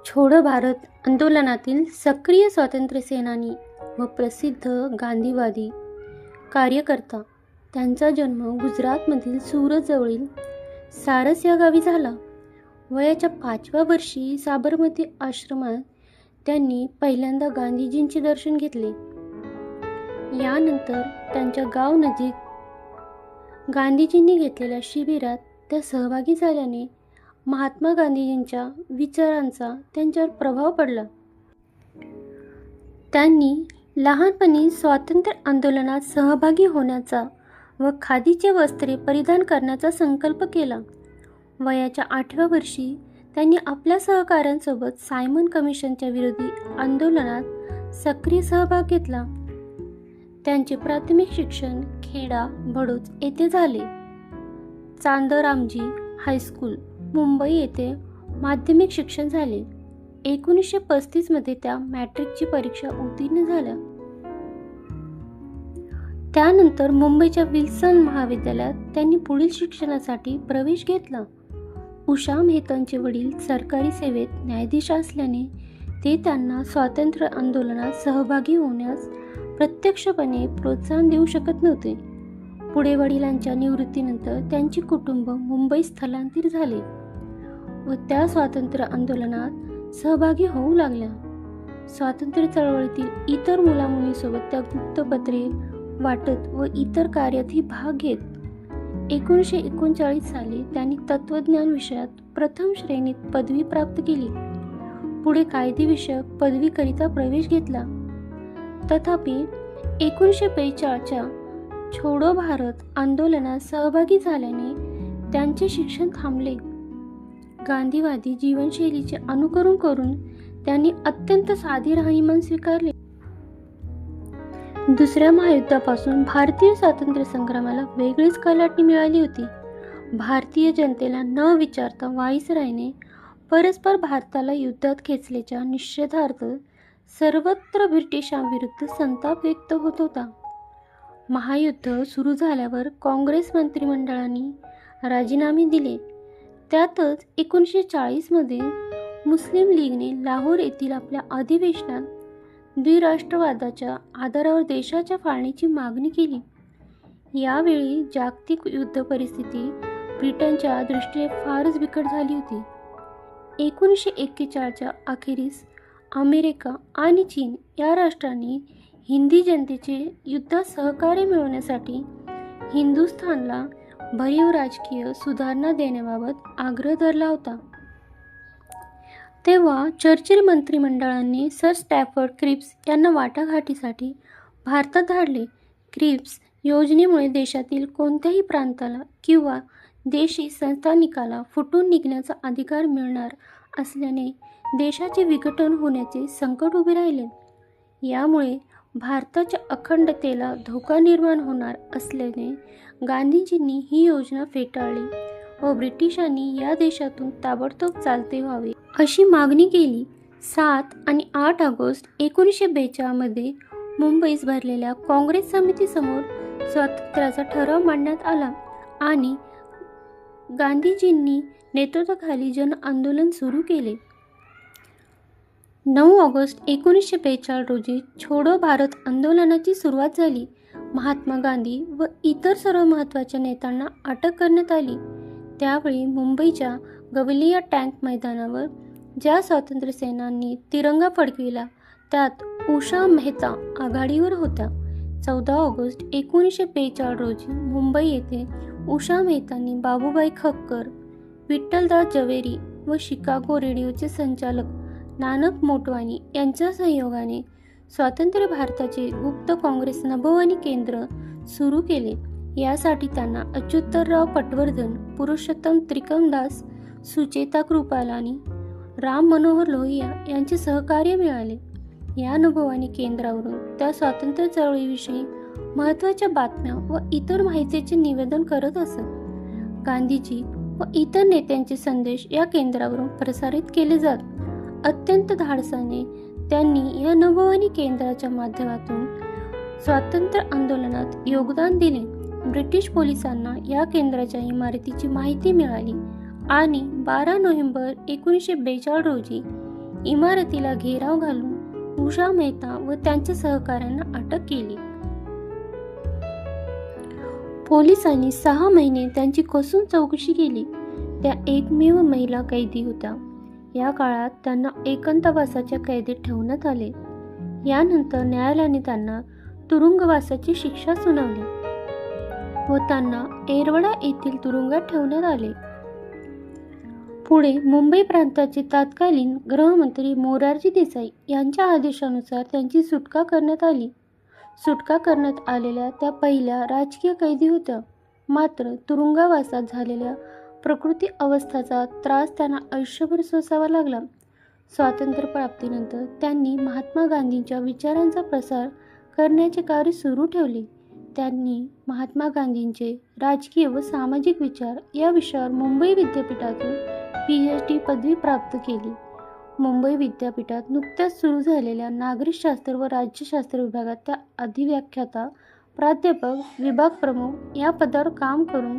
छोडो भारत आंदोलनातील सक्रिय स्वातंत्र्यसेनानी व प्रसिद्ध गांधीवादी कार्यकर्ता. त्यांचा जन्म गुजरातमधील सुरतजवळील सारस या गावी झाला. वयाच्या 5व्या वर्षी साबरमती आश्रमात त्यांनी पहिल्यांदा गांधीजींचे दर्शन घेतले. यानंतर त्यांच्या गाव नजीक गांधीजींनी घेतलेल्या शिबिरात त्या सहभागी झाल्याने महात्मा गांधीजींच्या विचारांचा त्यांच्यावर प्रभाव पडला. त्यांनी लहानपणी स्वातंत्र्य आंदोलनात सहभागी होण्याचा व खादीचे वस्त्रे परिधान करण्याचा संकल्प केला. वयाच्या 8व्या वर्षी त्यांनी आपल्या सहकाऱ्यांसोबत सायमन कमिशनच्या विरोधी आंदोलनात सक्रिय सहभाग घेतला. त्यांचे प्राथमिक शिक्षण खेडा भडोच येथे झाले. चांदरामजी हायस्कूल मुंबई येथे माध्यमिक शिक्षण झाले. 1935 मध्ये त्या मॅट्रिकची परीक्षा उत्तीर्ण झाल्या. त्यानंतर मुंबईच्या विल्सन महाविद्यालयात त्यांनी पुढील शिक्षणासाठी प्रवेश घेतला. उषा मेहतांचे वडील सरकारी सेवेत न्यायाधीश असल्याने ते त्यांना स्वातंत्र्य आंदोलनात सहभागी होण्यास प्रत्यक्षपणे प्रोत्साहन देऊ शकत नव्हते. पुढे वडिलांच्या निवृत्तीनंतर त्यांचे कुटुंब मुंबईत स्थलांतरित झाले व त्या स्वातंत्र्य आंदोलनात सहभागी होऊ लागल्या. स्वातंत्र्य चळवळीतील इतर मुलामुलींसोबत त्या गुप्तपत्रे वाटत व इतर कार्यातही भाग घेत. 1939 साली त्यांनी तत्त्वज्ञान विषयात प्रथम श्रेणीत पदवी प्राप्त केली. पुढे कायदे विषयक पदवीकरिता प्रवेश घेतला. तथापि 1942च्या छोडो भारत आंदोलनात सहभागी झाल्याने त्यांचे शिक्षण थांबले. गांधीवादी जीवनशैलीचे अनुकरण करून त्यांनी अत्यंत साधे राहणीमान स्वीकारले. दुसऱ्या महायुद्धापासून भारतीय स्वातंत्र्य संग्रामाला वेगळीच कलाटणी मिळाली होती. भारतीय जनतेला न विचारता व्हाईसरायने परस्पर भारताला युद्धात खेचल्याच्या निषेधार्थ सर्वत्र ब्रिटिशांविरुद्ध संताप व्यक्त होत होता. महायुद्ध सुरू झाल्यावर काँग्रेस मंत्रिमंडळाने राजीनामे दिले. त्यातच 1940 मध्ये मुस्लिम लीगने लाहोर येथील आपल्या अधिवेशनात द्विराष्ट्रवादाच्या आधारावर देशाच्या फाळणीची मागणी केली. यावेळी जागतिक युद्ध परिस्थिती ब्रिटनच्या दृष्टीने फारच बिकट झाली होती. 1941च्या अखेरीस अमेरिका आणि चीन या राष्ट्रांनी हिंदी जनतेचे युद्धात सहकार्य मिळवण्यासाठी हिंदुस्थानला भरीव राजकीय सुधारणा देण्याबाबत आग्रह धरला होता. तेव्हा चर्चिल मंत्रिमंडळाने सर स्टॅफर्ड क्रिप्स यांना वाटाघाटीसाठी भारतात धाडले. क्रिप्स योजनेमुळे देशातील कोणत्याही प्रांताला किंवा देशी संस्थानिकाला फुटून निघण्याचा अधिकार मिळणार असल्याने देशाचे विघटन होण्याचे संकट उभे राहिले. यामुळे भारताच्या अखंडतेला धोका निर्माण होणार असल्याने गांधीजींनी ही योजना फेटाळली व ब्रिटिशांनी या देशातून ताबडतोब चालते व्हावे अशी मागणी केली. 7 आणि 8 ऑगस्ट 1942 मध्ये मुंबईस भरलेल्या काँग्रेस समितीसमोर स्वातंत्र्याचा ठराव मांडण्यात आला आणि गांधीजींनी नेतृत्वाखाली जन आंदोलन सुरू केले. 9 ऑगस्ट 1942 रोजी छोडो भारत आंदोलनाची सुरुवात झाली. महात्मा गांधी व इतर सर्व महत्त्वाच्या नेत्यांना अटक करण्यात आली. त्यावेळी मुंबईच्या गवलिया टँक मैदानावर ज्या स्वातंत्र्यसेनांनी तिरंगा फडकविला त्यात उषा मेहता आघाडीवर होत्या. 14 ऑगस्ट 1942 रोजी मुंबई येथे उषा मेहतांनी बाबूभाई खक्कर, विठ्ठलदास जवेरी व शिकागो रेडिओचे संचालक नानक मोटवानी यांच्या सहयोगाने स्वातंत्र्य भारताचे गुप्त काँग्रेस नभोवाणी केंद्र सुरू केले. यासाठी त्यांना अच्युतराव पटवर्धन, पुरुषोत्तम त्रिकमदास, सुचेता कृपालानी, राम मनोहर लोहिया यांचे सहकार्य मिळाले. या नभोवाणी केंद्रावरून त्या स्वातंत्र्य चळवळीविषयी महत्त्वाच्या बातम्या व इतर माहितीचे निवेदन करत असत. गांधीजी व इतर नेत्यांचे संदेश या केंद्रावरून प्रसारित केले जात. अत्यंत धाडसाने त्यांनी या नभोवाणी केंद्राच्या माध्यमातून स्वातंत्र्य आंदोलनात योगदान दिले. ब्रिटिश पोलिसांना या केंद्राच्या इमारतीची माहिती मिळाली आणि 12 नोव्हेंबर 1942 रोजी इमारतीला घेराव घालून उषा मेहता व त्यांच्या सहकाऱ्यांना अटक केली. पोलिसांनी 6 महिने त्यांची कसून चौकशी केली. त्या एकमेव महिला कैदी होत्या. या काळात त्यांना एकांतवासाच्या कैदेत ठेवण्यात आले. यानंतर न्यायालयाने त्यांना तुरुंगवासाची शिक्षा सुनावली व त्यांना येरवडा येथील तुरुंगात ठेवण्यात आले. पुढे मुंबई प्रांताचे तत्कालीन गृहमंत्री मोरारजी देसाई यांच्या आदेशानुसार त्यांची सुटका करण्यात आली. सुटका करण्यात आलेल्या त्या पहिल्या राजकीय कैदी होत्या. मात्र तुरुंगवासात झालेल्या प्रकृती अवस्थेचा त्रास त्यांना आयुष्यभर सोसावा लागला. स्वातंत्र्यप्राप्तीनंतर त्यांनी महात्मा गांधींच्या विचारांचा प्रसार करण्याचे कार्य सुरू ठेवले. त्यांनी महात्मा गांधींचे राजकीय व सामाजिक विचार या विषयावर मुंबई विद्यापीठातून PhD पदवी प्राप्त केली. मुंबई विद्यापीठात नुकत्याच सुरू झालेल्या नागरिकशास्त्र व राज्यशास्त्र विभागात त्या अधिव्याख्याता, प्राध्यापक, विभाग प्रमुख या पदावर काम करून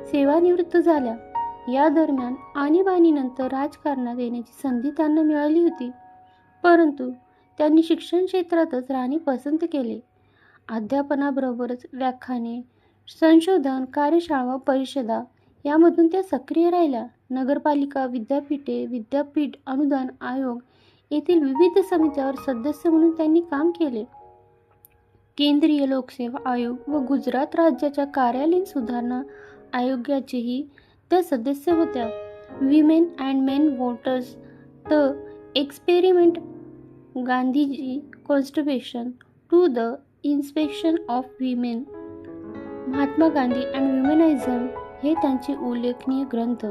सेवानिवृत्त झाल्या. या दरम्यान आणीबाणीनंतर राजकारणात येण्याची संधी त्यांना मिळाली होती, परंतु त्यांनी शिक्षण क्षेत्रातच राहणे पसंत केले. अध्यापनाबरोबरच व्याख्याने, संशोधन, कार्यशाळा व परिषदा यामधून त्या सक्रिय राहिल्या. नगरपालिका, विद्यापीठे, विद्यापीठ अनुदान आयोग येथील विविध समित्यांवर सदस्य म्हणून त्यांनी काम केले. केंद्रीय लोकसेवा आयोग व गुजरात राज्याच्या कार्यालयीन सुधारणा आयोगाचेही त्या सदस्य होत्या. Women and men voters, the experiment, Gandhiji constitution to the inspection of women, Mahatma Gandhi and womanism हे त्यांचे उल्लेखनीय ग्रंथ.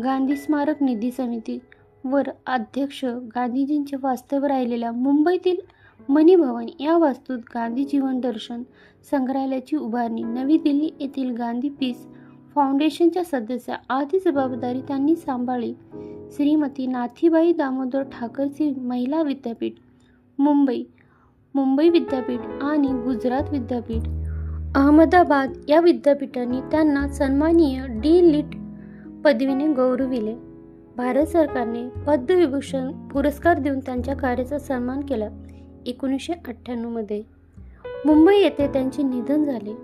गांधी स्मारक निधी समिती वर अध्यक्ष गांधीजींचे वास्तव्य राहिलेल्या मुंबईतील मनी भवन या वास्तूत गांधी जीवन दर्शन संग्रहालयाची उभारणी, नवी दिल्ली येथील गांधी पीस फाउंडेशनच्या सदस्य आदी जबाबदारी त्यांनी सांभाळली. श्रीमती नाथीबाई दामोदर ठाकरसी महिला विद्यापीठ, मुंबई, मुंबई विद्यापीठ आणि गुजरात विद्यापीठ, अहमदाबाद या विद्यापीठांनी त्यांना सन्माननीय D.Litt पदवीने गौरविले. भारत सरकारने पद्मविभूषण पुरस्कार देऊन त्यांच्या कार्याचा सन्मान केला. 1998 मध्ये मुंबई येथे त्यांचे निधन झाले.